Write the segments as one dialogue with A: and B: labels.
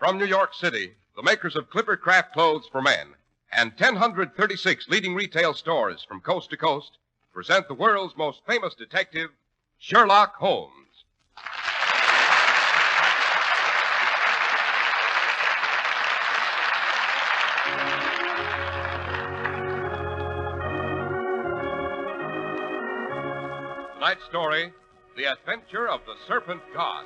A: From New York City, the makers of Clippercraft clothes for men and 1,036 leading retail stores from coast to coast present the world's most famous detective, Sherlock Holmes. Tonight's story, The Adventure of the Serpent God.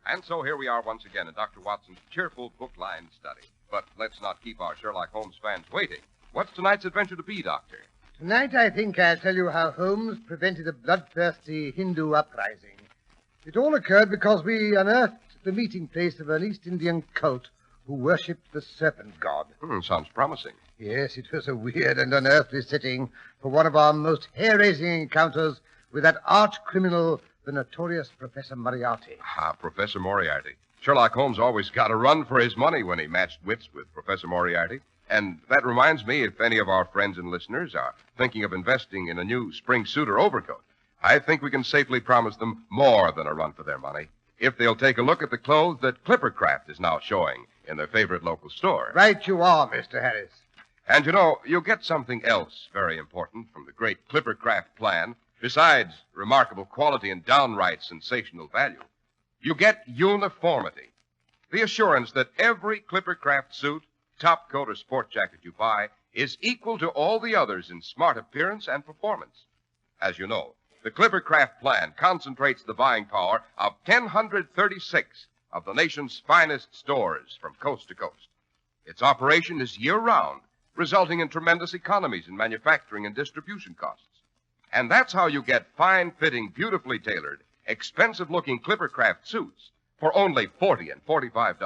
A: And so here we are once again in Dr. Watson's cheerful book-lined study. But let's not keep our Sherlock Holmes fans waiting. What's tonight's adventure to be, Doctor?
B: Tonight I think I'll tell you how Holmes prevented a bloodthirsty Hindu uprising. It all occurred because we unearthed the meeting place of an East Indian cult who worshipped the Serpent God.
A: Sounds promising.
B: Yes, it was a weird and unearthly setting for one of our most hair-raising encounters with that arch-criminal, the notorious Professor Moriarty.
A: Professor Moriarty. Sherlock Holmes always got a run for his money when he matched wits with Professor Moriarty. And that reminds me, if any of our friends and listeners are thinking of investing in a new spring suit or overcoat, I think we can safely promise them more than a run for their money if they'll take a look at the clothes that Clippercraft is now showing in their favorite local store.
B: Right you are, Mr. Harris.
A: And, you know, you'll get something else very important from the great Clippercraft plan, besides remarkable quality and downright sensational value. You get uniformity. The assurance that every Clippercraft suit, top coat, or sport jacket you buy is equal to all the others in smart appearance and performance. As you know, the Clippercraft plan concentrates the buying power of 1,036 of the nation's finest stores from coast to coast. Its operation is year-round, resulting in tremendous economies in manufacturing and distribution costs. And that's how you get fine-fitting, beautifully tailored, expensive-looking Clippercraft suits for only $40 and $45.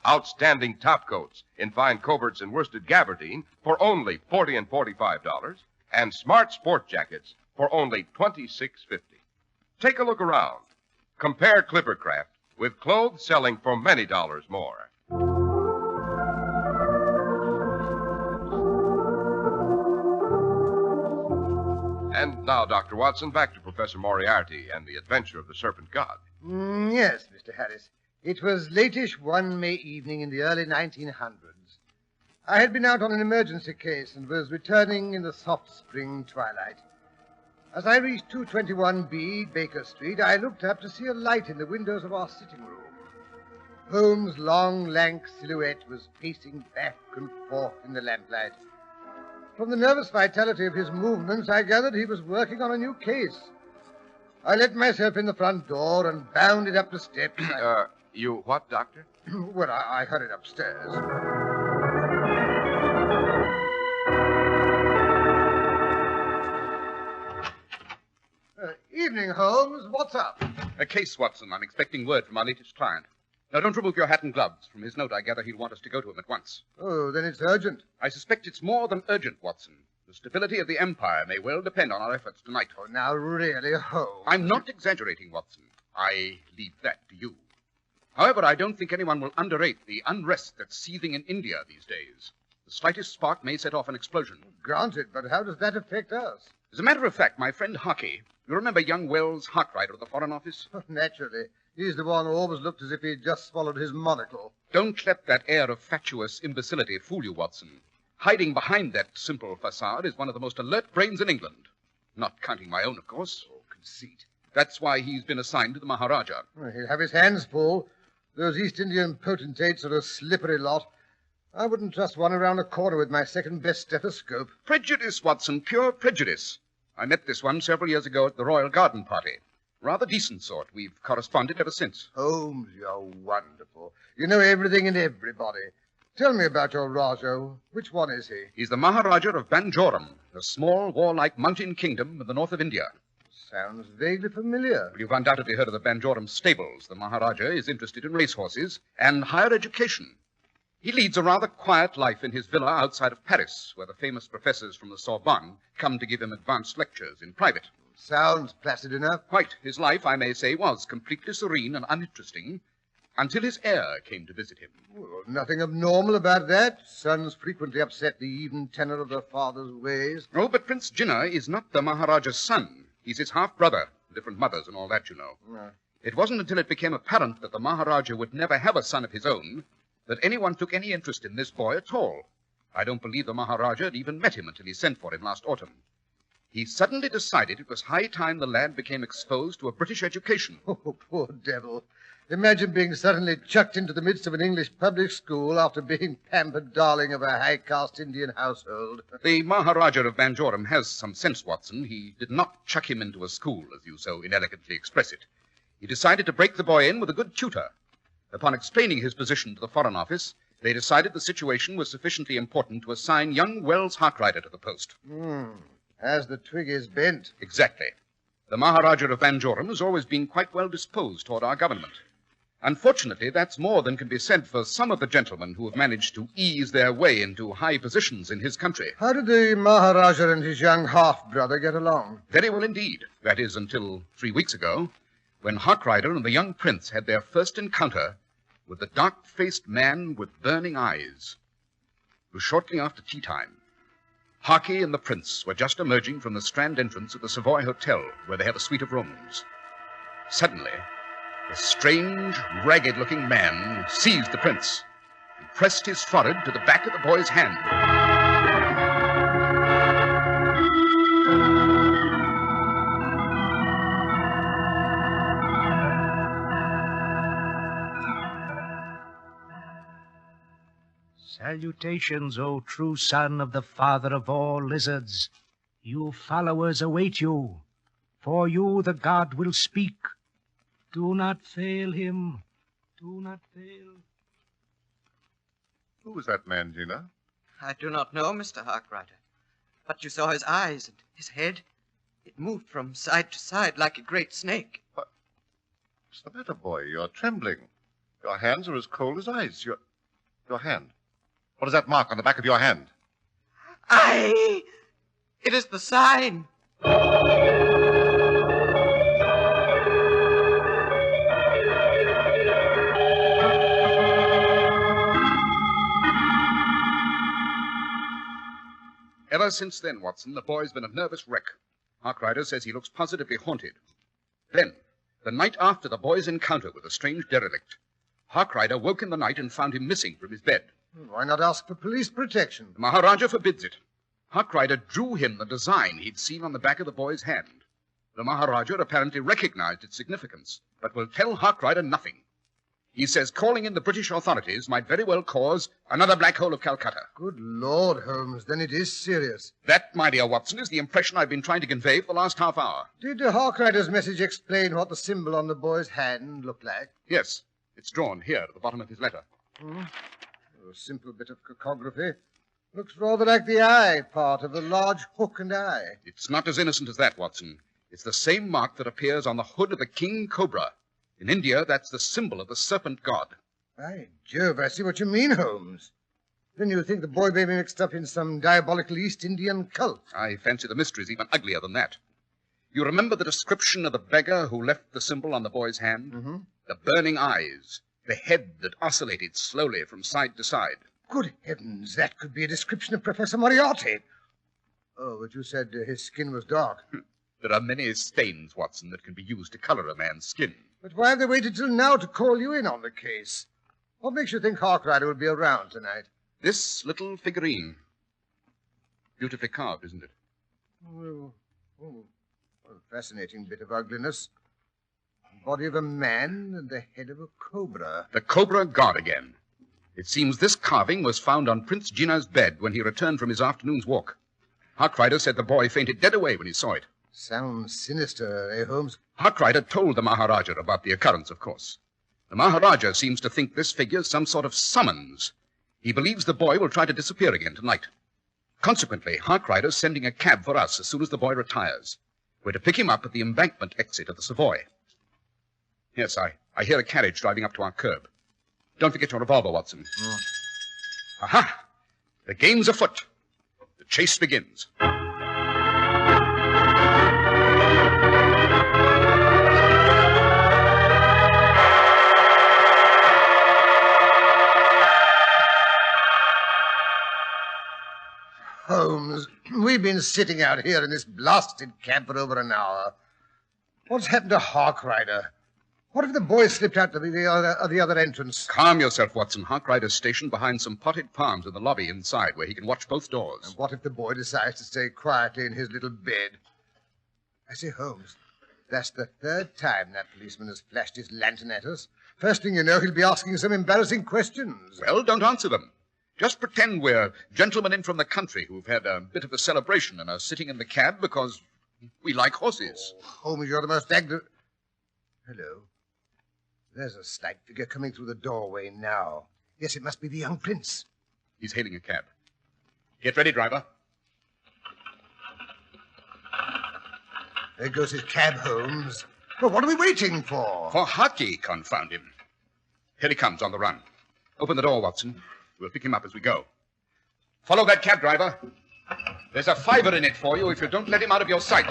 A: Outstanding top coats in fine coverts and worsted gabardine for only $40 and $45. And smart sport jackets for only $26.50. Take a look around. Compare Clippercraft with clothes selling for many dollars more. And now, Dr. Watson, back to Professor Moriarty and the adventure of the Serpent God.
B: Yes, Mr. Harris. It was latish one May evening in the early 1900s. I had been out on an emergency case and was returning in the soft spring twilight. As I reached 221B Baker Street, I looked up to see a light in the windows of our sitting room. Holmes' long, lank silhouette was pacing back and forth in the lamplight. From the nervous vitality of his movements, I gathered he was working on a new case. I let myself in the front door and bounded up the steps.
A: You what, Doctor?
B: Well, I hurried upstairs. Evening, Holmes. What's up?
C: A case, Watson. I'm expecting word from our latest client. Now, don't remove your hat and gloves. From his note, I gather he'll want us to go to him at once.
B: Oh, then it's urgent.
C: I suspect it's more than urgent, Watson. The stability of the Empire may well depend on our efforts tonight.
B: Oh, now, really, Holmes.
C: I'm not exaggerating, Watson. I leave that to you. However, I don't think anyone will underrate the unrest that's seething in India these days. The slightest spark may set off an explosion.
B: Granted, but how does that affect us?
C: As a matter of fact, my friend Harkey, you remember young Wells Hartrider of the Foreign Office?
B: Naturally. He's the one who always looked as if he'd just swallowed his monocle.
C: Don't let that air of fatuous imbecility fool you, Watson. Hiding behind that simple facade is one of the most alert brains in England. Not counting my own, of course. Oh, conceit. That's why he's been assigned to the Maharaja.
B: Well, he'll have his hands full. Those East Indian potentates are a slippery lot. I wouldn't trust one around a corner with my second-best stethoscope.
C: Prejudice, Watson, pure prejudice. I met this one several years ago at the Royal Garden Party. Rather decent sort. We've corresponded ever since.
B: Holmes, you're wonderful. You know everything and everybody. Tell me about your Raja. Which one is he?
C: He's the Maharaja of Banjoram, a small, warlike mountain kingdom in the north of India.
B: Sounds vaguely familiar.
C: You've undoubtedly heard of the Banjoram stables. The Maharaja is interested in racehorses and higher education. He leads a rather quiet life in his villa outside of Paris, where the famous professors from the Sorbonne come to give him advanced lectures in private.
B: Sounds placid enough.
C: Quite. His life, I may say, was completely serene and uninteresting until his heir came to visit him.
B: Well, nothing abnormal about that. Sons frequently upset the even tenor of their father's ways.
C: Oh, but Prince Jinnah is not the Maharaja's son. He's his half-brother. Different mothers and all that, you know. It wasn't until it became apparent that the Maharaja would never have a son of his own that anyone took any interest in this boy at all. I don't believe the Maharaja had even met him until he sent for him last autumn. He suddenly decided it was high time the lad became exposed to a British education.
B: Oh, poor devil. Imagine being suddenly chucked into the midst of an English public school after being pampered darling of a high-caste Indian household.
C: The Maharaja of Banjoram has some sense, Watson. He did not chuck him into a school, as you so inelegantly express it. He decided to break the boy in with a good tutor. Upon explaining his position to the Foreign Office, they decided the situation was sufficiently important to assign young Wells Harkrider to the post.
B: As the twig is bent.
C: Exactly. The Maharaja of Banjoram has always been quite well disposed toward our government. Unfortunately, that's more than can be said for some of the gentlemen who have managed to ease their way into high positions in his country.
B: How did the Maharaja and his young half-brother get along?
C: Very well indeed. That is, until 3 weeks ago, when Harkrider and the young prince had their first encounter with the dark-faced man with burning eyes. It was shortly after tea time. Harky and the prince were just emerging from the Strand entrance of the Savoy Hotel, where they have a suite of rooms. Suddenly, a strange, ragged-looking man seized the prince and pressed his forehead to the back of the boy's hand.
D: Salutations, O true son of the father of all lizards. You followers await you. For you the god will speak. Do not fail him. Do not fail.
E: Who was that man, Gina?
F: I do not know, Mr. Harkrider. But you saw his eyes and his head. It moved from side to side like a great snake.
E: What's the matter, boy? You're trembling. Your hands are as cold as ice. Your hand. What is that mark on the back of your hand?
F: It is the sign.
C: Ever since then, Watson, the boy's been a nervous wreck. Harkrider says he looks positively haunted. Then, the night after the boy's encounter with a strange derelict, Harkrider woke in the night and found him missing from his bed.
B: Why not ask for police protection?
C: The Maharaja forbids it. Harkrider drew him the design he'd seen on the back of the boy's hand. The Maharaja apparently recognized its significance, but will tell Harkrider nothing. He says calling in the British authorities might very well cause another black hole of Calcutta.
B: Good Lord, Holmes, then it is serious.
C: That, my dear Watson, is the impression I've been trying to convey for the last half hour.
B: Did Harkrider's message explain what the symbol on the boy's hand looked like?
C: Yes, it's drawn here at the bottom of his letter.
B: A simple bit of cacography. Looks rather like the eye part of a large hook and eye.
C: It's not as innocent as that, Watson. It's the same mark that appears on the hood of the king cobra. In India, that's the symbol of the serpent god.
B: By Jove, I see what you mean, Holmes. Then you think the boy may be mixed up in some diabolical East Indian cult.
C: I fancy the mystery's even uglier than that. You remember the description of the beggar who left the symbol on the boy's hand?
B: Mm-hmm.
C: The burning eyes, the head that oscillated slowly from side to side.
B: Good heavens, that could be a description of Professor Moriarty. Oh, but you said his skin was dark.
C: There are many stains, Watson, that can be used to color a man's skin.
B: But why have they waited till now to call you in on the case? What makes you think Harkrider will be around tonight?
C: This little figurine. Beautifully carved, isn't it?
B: Oh, a fascinating bit of ugliness. The body of a man and the head of a cobra.
C: The cobra god again. It seems this carving was found on Prince Jinnah's bed when he returned from his afternoon's walk. Harkrider said the boy fainted dead away when he saw it.
B: Sounds sinister, eh, Holmes?
C: Harkrider told the Maharaja about the occurrence, of course. The Maharaja seems to think this figure's some sort of summons. He believes the boy will try to disappear again tonight. Consequently, Harkrider's sending a cab for us as soon as the boy retires. We're to pick him up at the embankment exit of the Savoy. Yes, I hear a carriage driving up to our curb. Don't forget your revolver, Watson. Aha! The game's afoot. The chase begins.
B: Holmes, we've been sitting out here in this blasted cab for over an hour. What's happened to Harkrider? What if the boy slipped out of the other entrance?
C: Calm yourself, Watson. Harkrider's stationed behind some potted palms in the lobby inside, where he can watch both doors.
B: And what if the boy decides to stay quietly in his little bed? I say, Holmes, that's the third time that policeman has flashed his lantern at us. First thing you know, he'll be asking some embarrassing questions.
C: Well, don't answer them. Just pretend we're gentlemen in from the country who've had a bit of a celebration and are sitting in the cab because we like horses.
B: Oh, Holmes, you're the most Hello. There's a slight figure coming through the doorway now. Yes, it must be the young prince.
C: He's hailing a cab. Get ready, driver.
B: There goes his cab, Holmes. Well, what are we waiting for?
C: For hockey, confound him. Here he comes on the run. Open the door, Watson. We'll pick him up as we go. Follow that cab, driver. There's a $5 in it for you if you don't let him out of your sight.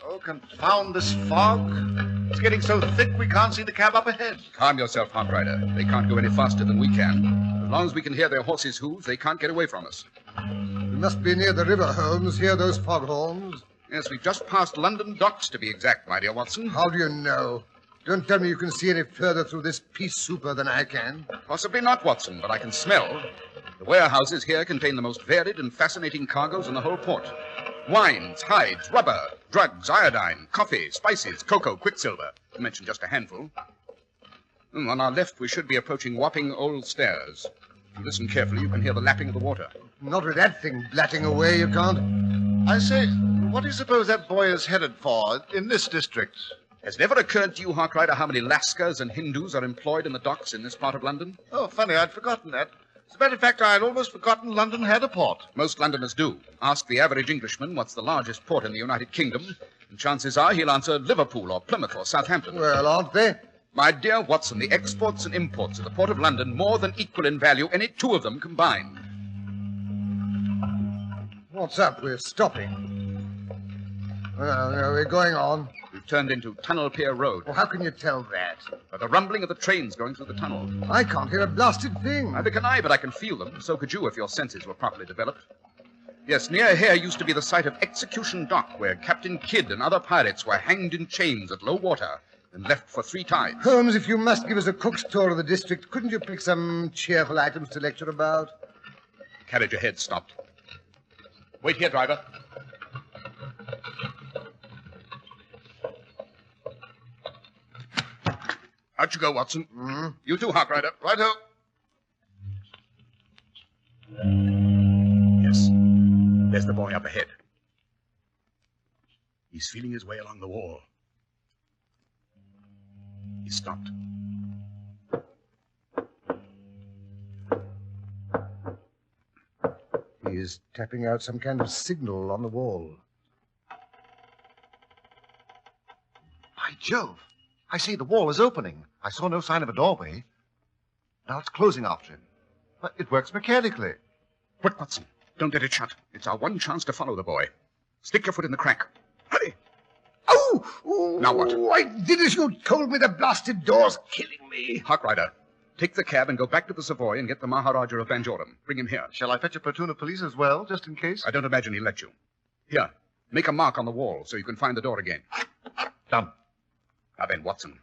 E: Oh, confound this fog. It's getting so thick we can't see the cab up ahead.
C: Calm yourself, Harkrider. They can't go any faster than we can. As long as we can hear their horses' hooves, they can't get away from us.
B: We must be near the river, Holmes. Hear those foghorns?
C: Yes, we've just passed London docks, to be exact, my dear Watson.
B: How do you know? Don't tell me you can see any further through this pea souper than I can.
C: Possibly not, Watson, but I can smell. The warehouses here contain the most varied and fascinating cargoes in the whole port. Wines, hides, rubber, drugs, iodine, coffee, spices, cocoa, quicksilver, to mention just a handful. On our left, we should be approaching Wapping Old Stairs. If you listen carefully, you can hear the lapping of the water.
B: Not with that thing blatting away, you can't.
E: I say, what do you suppose that boy is headed for in this district?
C: Has it ever occurred to you, Harkrider, how many Lascars and Hindus are employed in the docks in this part of London?
E: Oh, funny, I'd forgotten that. As a matter of fact, I'd almost forgotten London had a port.
C: Most Londoners do. Ask the average Englishman what's the largest port in the United Kingdom, and chances are he'll answer Liverpool or Plymouth or Southampton.
B: Well, aren't they?
C: My dear Watson, the exports and imports of the Port of London more than equal in value any two of them combined.
B: What's up? We're stopping. Well, no, we're going on.
C: We've turned into Tunnel Pier Road.
B: Well, how can you tell that?
C: By the rumbling of the trains going through the tunnel.
B: I can't hear a blasted thing.
C: Neither can I, but I can feel them. So could you if your senses were properly developed. Yes, near here used to be the site of Execution Dock, where Captain Kidd and other pirates were hanged in chains at low water and left for 3 tides.
B: Holmes, if you must give us a cook's tour of the district, couldn't you pick some cheerful items to lecture about?
C: Carriage ahead stopped. Wait here, driver. Out you go, Watson.
B: Mm-hmm.
C: You too, Harkrider.
E: Righto.
C: Yes. There's the boy up ahead. He's feeling his way along the wall. He stopped.
B: He is tapping out some kind of signal on the wall.
E: By Jove. I say the wall is opening. I saw no sign of a doorway. Now it's closing after him. But it works mechanically.
C: Quick, Watson. Don't let it shut. It's our one chance to follow the boy. Stick your foot in the crack. Hurry.
B: Oh!
C: Now what?
B: I did as you told me. The blasted door's killing me.
C: Harkrider, take the cab and go back to the Savoy and get the Maharaja of Banjoram. Bring him here.
E: Shall I fetch a platoon of police as well, just in case?
C: I don't imagine he'll let you. Here, make a mark on the wall so you can find the door again.
E: Done.
C: Now then, Watson,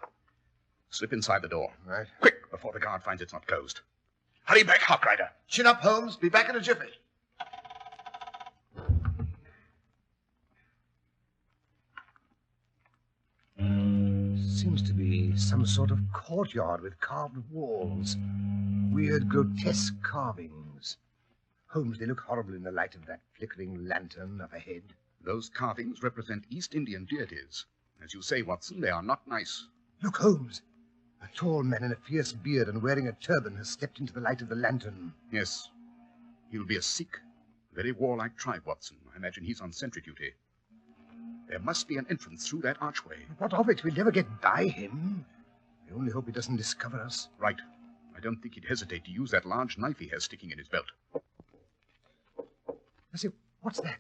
C: slip inside the door.
B: Right.
C: Quick, before the guard finds it's not closed. Hurry back, Harkrider.
E: Chin up, Holmes. Be back in a jiffy.
B: Seems to be some sort of courtyard with carved walls. Weird, grotesque carvings. Holmes, they look horrible in the light of that flickering lantern up ahead.
C: Those carvings represent East Indian deities. As you say, Watson, they are not nice.
B: Look, Holmes. A tall man in a fierce beard and wearing a turban has stepped into the light of the lantern.
C: Yes. He'll be a Sikh. A very warlike tribe, Watson. I imagine he's on sentry duty. There must be an entrance through that archway.
B: What of it? We'll never get by him. I only hope he doesn't discover us.
C: Right. I don't think he'd hesitate to use that large knife he has sticking in his belt.
B: I say, what's that?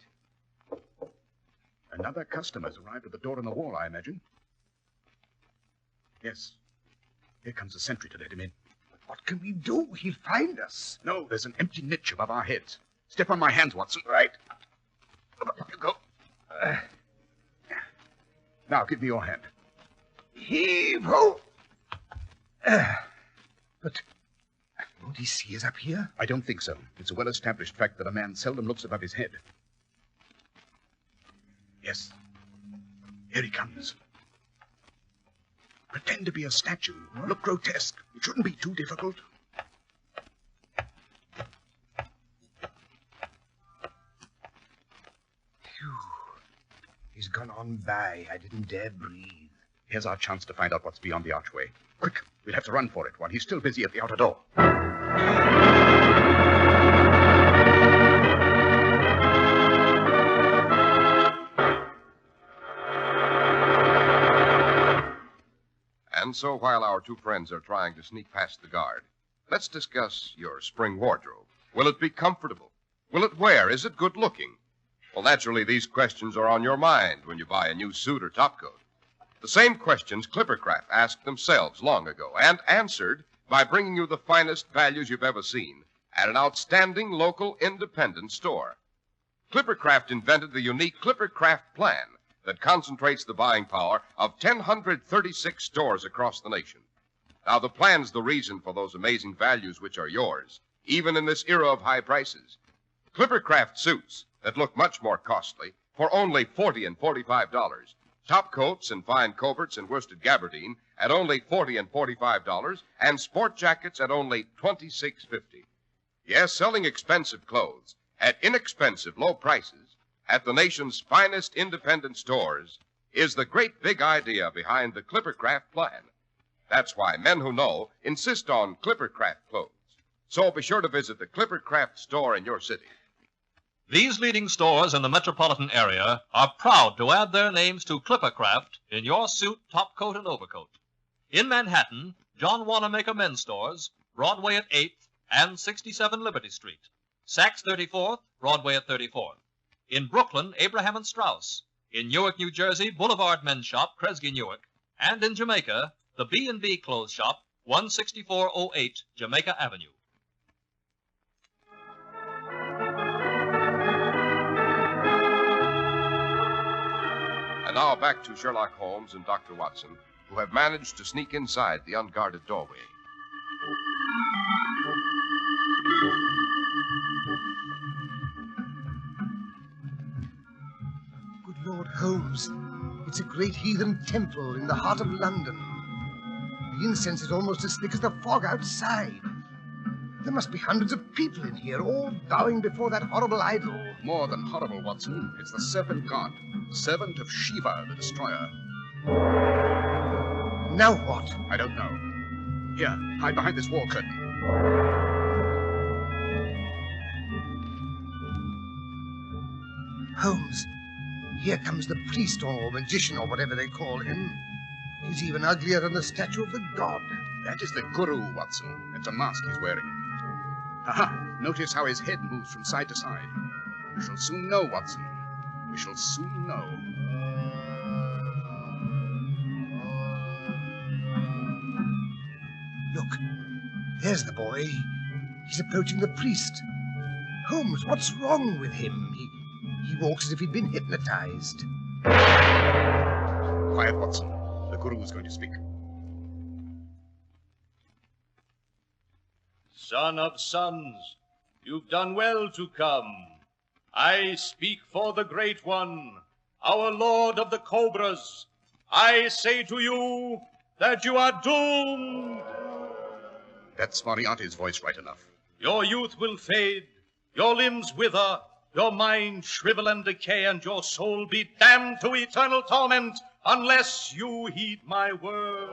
C: Another customer's arrived at the door in the wall, I imagine. Yes. Here comes a sentry to let him in.
B: What can we do? He'll find us.
C: No, there's an empty niche above our heads. Step on my hands, Watson. Right. Up you go. Now, give me your hand.
B: Heave-ho! But won't he see us up here?
C: I don't think so. It's a well-established fact that a man seldom looks above his head. Yes. Here he comes. Pretend to be a statue. Look grotesque. It shouldn't be too difficult.
B: Phew. He's gone on by. I didn't dare breathe.
C: Here's our chance to find out what's beyond the archway. Quick, we'll have to run for it while he's still busy at the outer door.
A: And so while our two friends are trying to sneak past the guard, let's discuss your spring wardrobe. Will it be comfortable? Will it wear? Is it good looking? Well, naturally, these questions are on your mind when you buy a new suit or topcoat. The same questions Clippercraft asked themselves long ago and answered by bringing you the finest values you've ever seen at an outstanding local independent store. Clippercraft invented the unique Clippercraft plan that concentrates the buying power of 1,036 stores across the nation. Now, the plan's the reason for those amazing values which are yours, even in this era of high prices. Clippercraft suits that look much more costly for only $40 and $45. Top coats and fine coverts and worsted gabardine at only $40 and $45, and sport jackets at only $26.50. Yes, selling expensive clothes at inexpensive low prices at the nation's finest independent stores is the great big idea behind the Clippercraft plan. That's why men who know insist on Clippercraft clothes. So be sure to visit the Clippercraft store in your city.
G: These leading stores in the metropolitan area are proud to add their names to Clippercraft in your suit, topcoat, and overcoat. In Manhattan, John Wanamaker Men's Stores, Broadway at 8th and 67 Liberty Street. Saks 34th, Broadway at 34th. In Brooklyn, Abraham and Strauss. In Newark, New Jersey, Boulevard Men's Shop, Kresge Newark. And in Jamaica, the B&B Clothes Shop, 16408 Jamaica Avenue.
A: And now back to Sherlock Holmes and Dr. Watson, who have managed to sneak inside the unguarded doorway.
B: Good Lord, Holmes, it's a great heathen temple in the heart of London. The incense is almost as thick as the fog outside. There must be hundreds of people in here, all bowing before that horrible idol.
C: More than horrible, Watson. It's the Serpent God, the servant of Shiva, the destroyer.
B: Now what?
C: I don't know. Here, hide behind this wall curtain.
B: Holmes, here comes the priest or magician or whatever they call him. He's even uglier than the statue of the god.
C: That is the Guru, Watson. It's a mask he's wearing. Aha! Notice how his head moves from side to side. We shall soon know, Watson. We shall soon know.
B: Look, there's the boy. He's approaching the priest. Holmes, what's wrong with him? He walks as if he'd been hypnotized.
C: Quiet, Watson. The Guru is going to speak.
H: Son of sons, you've done well to come. I speak for the Great One, our Lord of the Cobras. I say to you that you are doomed.
C: That's Moriarty's voice right enough.
H: Your youth will fade, your limbs wither, your mind shrivel and decay, and your soul be damned to eternal torment unless you heed my words.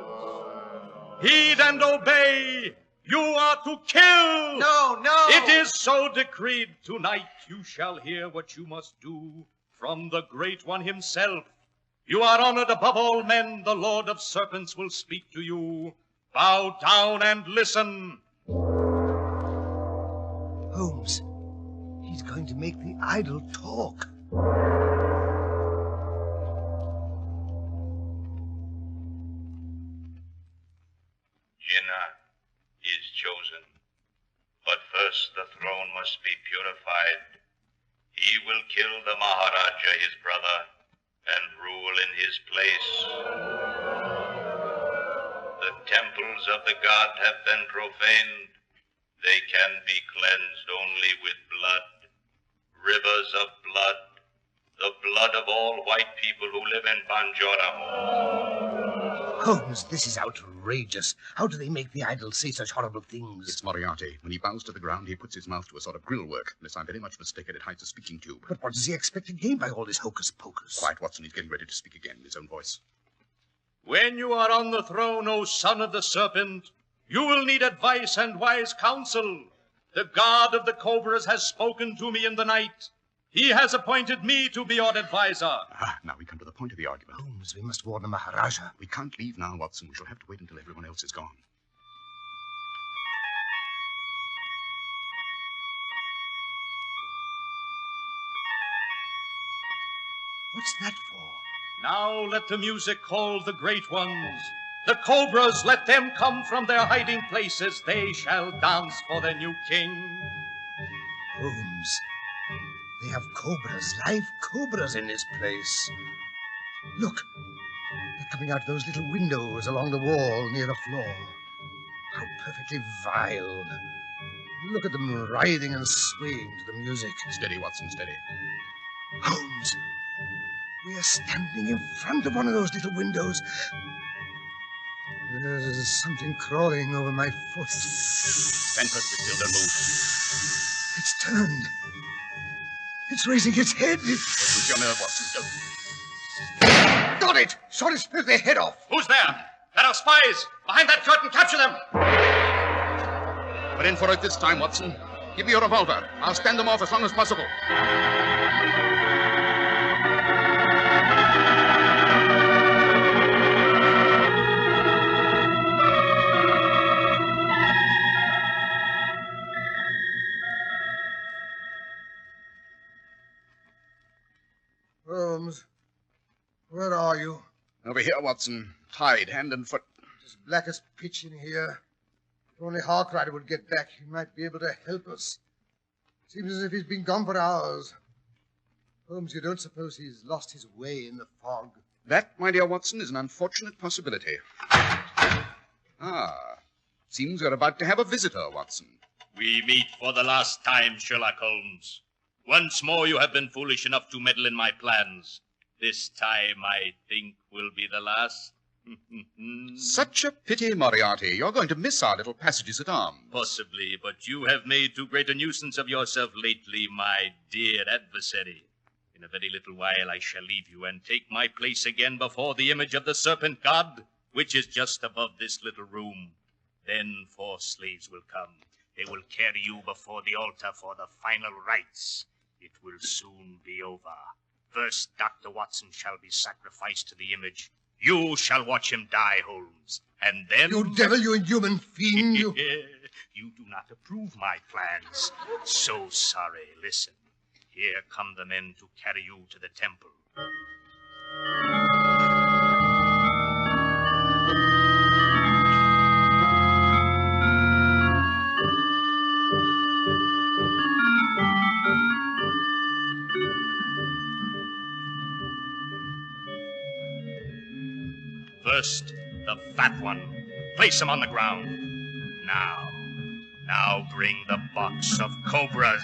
H: Heed and obey. You are to kill!
F: No!
H: It is so decreed. Tonight you shall hear what you must do from the Great One himself. You are honored above all men. The Lord of Serpents will speak to you. Bow down and listen.
B: Holmes, he's going to make the idol talk.
I: kill the Maharaja, his brother, and rule in his place. The temples of the god have been profaned. They can be cleansed only with blood. Rivers of blood. The blood of all white people who live in Banjoram.
D: Holmes, this is outrageous. How do they make the idol say such horrible things?
C: It's Moriarty. When he bows to the ground, he puts his mouth to a sort of grill work. Unless I'm very much mistaken, it hides a speaking tube.
D: But what does he expect to gain by all this hocus-pocus?
C: Quiet, Watson. He's getting ready to speak again in his own voice.
H: When you are on the throne, O son of the Serpent, you will need advice and wise counsel. The god of the cobras has spoken to me in the night. He has appointed me to be your advisor.
C: Now we come to the point of the argument.
D: Holmes, we must warn the Maharaja.
C: We can't leave now, Watson. We shall have to wait until everyone else is gone.
D: What's that for?
H: Now let the music call the great ones. The cobras, let them come from their hiding places. They shall dance for their new king.
D: Holmes, they have cobras, live cobras in this place. Look, they're coming out those little windows along the wall near the floor. How perfectly vile. Look at them writhing and swaying to the music.
C: Steady, Watson, steady.
D: Holmes, we are standing in front of one of those little windows. There's something crawling over my foot.
C: Stand perfectly still, don't move.
D: It's turned. It's raising its head.
C: Don't lose your nerve, Watson. Don't.
B: Got it! Shot its filthy head off.
H: Who's there? There are spies. Behind that curtain, capture them.
C: We're in for it this time, Watson. Give me your revolver. I'll stand them off as long as possible.
B: Holmes, where are you?
C: Over here, Watson. Tied, hand and foot.
B: It's black as pitch in here. If only Harkrider would get back, he might be able to help us. Seems as if he's been gone for hours. Holmes, you don't suppose he's lost his way in the fog?
C: That, my dear Watson, is an unfortunate possibility. Seems we're about to have a visitor, Watson.
I: We meet for the last time, Sherlock Holmes. Once more you have been foolish enough to meddle in my plans. This time, I think, will be the last.
C: Such a pity, Moriarty. You're going to miss our little passages at arms.
I: Possibly, but you have made too great a nuisance of yourself lately, my dear adversary. In a very little while I shall leave you and take my place again before the image of the Serpent God, which is just above this little room. Then 4 slaves will come. They will carry you before the altar for the final rites. It will soon be over. First, Dr. Watson shall be sacrificed to the image. You shall watch him die, Holmes. And then...
B: You devil, you inhuman fiend, you...
I: You do not approve my plans. So sorry. Listen. Here come the men to carry you to the temple. First, the fat one. Place him on the ground. Now bring the box of cobras.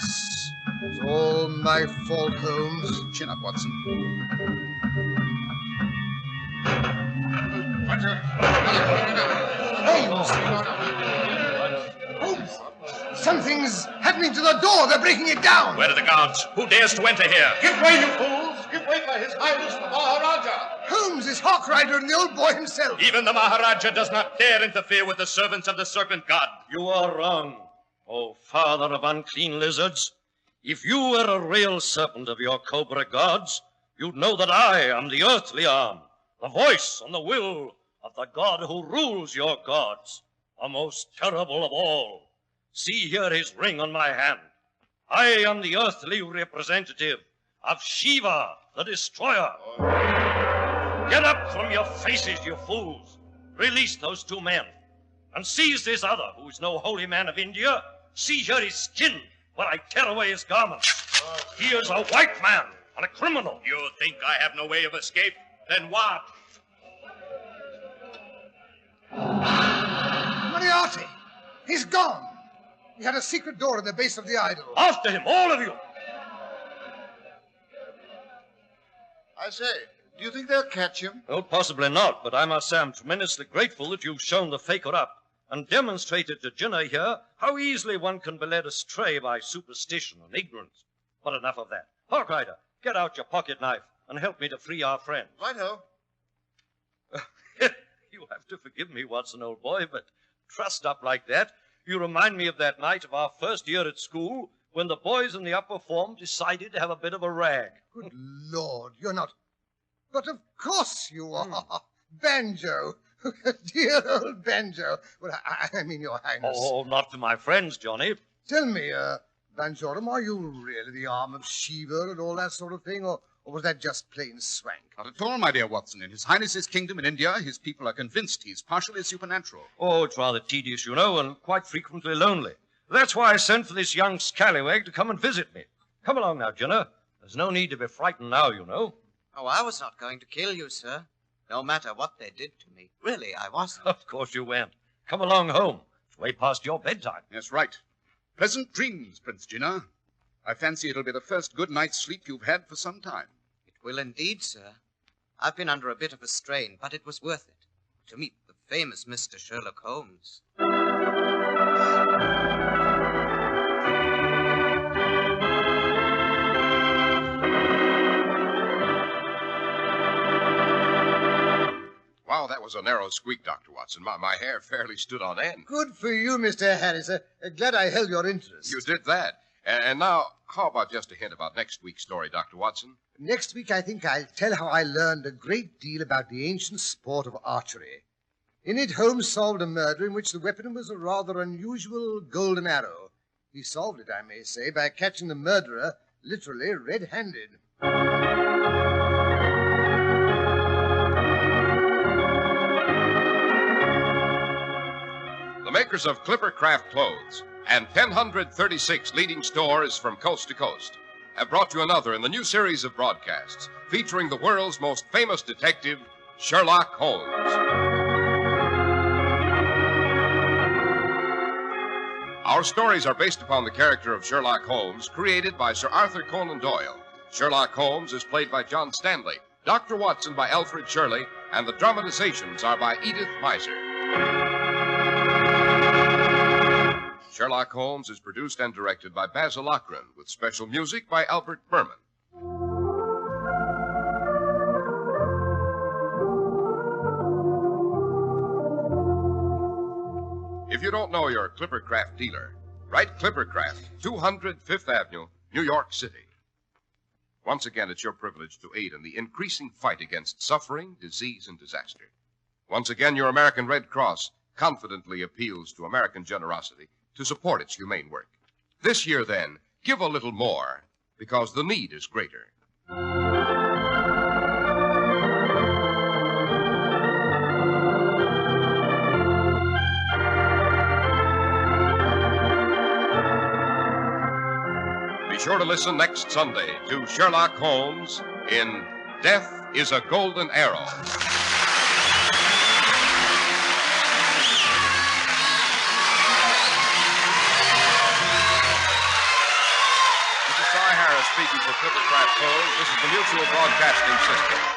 B: It's all my fault, Holmes.
C: Chin up, Watson.
B: Holmes! Something's happening to the door. They're breaking it down.
I: Where are the guards? Who dares to enter here?
H: Give way, you fools! Give way for His Highness the Maharaja!
B: Holmes is Harkrider and the old boy himself.
I: Even the Maharaja does not dare interfere with the servants of the Serpent God.
J: You are wrong, O father of unclean lizards. If you were a real serpent of your cobra gods, you'd know that I am the earthly arm, the voice and the will of the god who rules your gods, the most terrible of all. See here his ring on my hand. I am the earthly representative of Shiva, the destroyer. Get up from your faces, you fools. Release those 2 men. And seize this other, who is no holy man of India. See here his skin, when I tear away his garments. He is a white man and a criminal.
I: You think I have no way of escape? Then what?
B: Moriarty! He's gone! He had a secret door at the base of the idol.
J: After him, all of you!
E: I say, do you think they'll catch him?
J: Oh, possibly not, but I must say I'm tremendously grateful that you've shown the faker up and demonstrated to Jenner here how easily one can be led astray by superstition and ignorance. But enough of that. Harkrider, get out your pocket knife and help me to free our friend.
E: Righto.
J: You have to forgive me, Watson, old boy, but trussed up like that, you remind me of that night of our first year at school when the boys in the upper form decided to have a bit of a rag.
B: Good Lord, you're not... But of course you are. Banjo. Dear old Banjo. Well, I mean, Your Highness.
J: Oh, not to my friends, Johnny.
B: Tell me, Banjorum, are you really the arm of Shiva and all that sort of thing, or was that just plain swank?
C: Not at all, my dear Watson. In His Highness's kingdom in India, his people are convinced he's partially supernatural.
J: Oh, it's rather tedious, you know, and quite frequently lonely. That's why I sent for this young scallywag to come and visit me. Come along now, Jenner. There's no need to be frightened now, you know.
F: Oh, I was not going to kill you, sir. No matter what they did to me. Really, I wasn't.
J: Of course you went. Come along home. It's way past your bedtime.
C: Yes, right. Pleasant dreams, Prince Jinner. I fancy it'll be the first good night's sleep you've had for some time.
F: It will indeed, sir. I've been under a bit of a strain, but it was worth it. To meet the famous Mr. Sherlock Holmes.
A: Wow, that was a narrow squeak, Dr. Watson. My hair fairly stood on end.
B: Good for you, Mr. Harris. Glad I held your interest.
A: You did that. And now, how about just a hint about next week's story, Dr. Watson?
B: Next week, I think I'll tell how I learned a great deal about the ancient sport of archery. In it, Holmes solved a murder in which the weapon was a rather unusual golden arrow. He solved it, I may say, by catching the murderer literally red-handed.
A: The makers of Clippercraft clothes and 1,036 leading stores from coast to coast have brought you another in the new series of broadcasts featuring the world's most famous detective, Sherlock Holmes. Our stories are based upon the character of Sherlock Holmes, created by Sir Arthur Conan Doyle. Sherlock Holmes is played by John Stanley, Dr. Watson by Alfred Shirley, and the dramatizations are by Edith Meiser. Sherlock Holmes is produced and directed by Basil Rathbone, with special music by Albert Berman. If you don't know your Clippercraft dealer, write Clippercraft, 200 Fifth Avenue, New York City. Once again, it's your privilege to aid in the increasing fight against suffering, disease, and disaster. Once again, your American Red Cross confidently appeals to American generosity to support its humane work. This year, then, give a little more, because the need is greater. Be sure to listen next Sunday to Sherlock Holmes in Death is a Golden Arrow. Speaking for Clippercraft Holmes, this is the Mutual Broadcasting System.